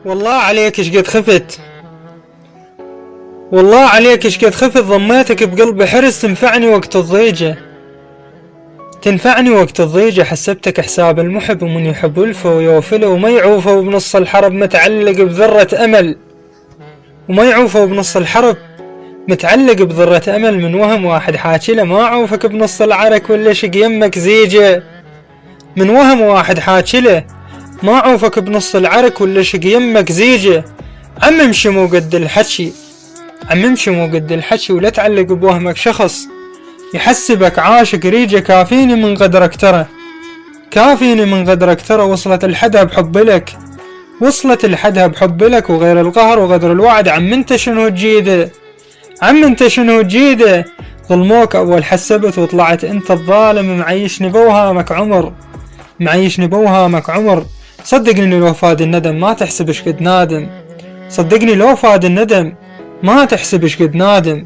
والله عليك ايش قد خفت. والله عليك ايش قد خفت، ضميتك بقلبي حرس تنفعني وقت الضيجة. تنفعني وقت الضيجة، حسبتك حساب المحب ومن يحب ولفه ويوفله وما يعوفه وبنص الحرب متعلق بذرة أمل. وما يعوفه بنص الحرب متعلق بذرة أمل، من وهم واحد حاكله ما عوفك بنص العرك ولا شق يمك زيجة. من وهم واحد حاكله ما عوفك بنص العرك ولا شق يمك زيجة. عم امشي مو قد الحكي، عم امشي مو قد الحكي، ولا تعلق بوهمك شخص يحسبك عاشق ريجة. كافيني من غدرك ترى، كافيني من غدرك ترى، وصلت الحدها بحب لك، وصلت الحدها بحب لك، وغير القهر وغدر الوعد. عم انت شنو تجيده، عم انت شنو تجيده. ظلموك اول حسبت وطلعت انت الظالم، معيشني بوهامك عمر، معيشني بوهامك عمر. صدقني لو فاد الندم ما تحسب ايش قد نادم، صدقني لو فاد الندم ما تحسب ايش قد نادم.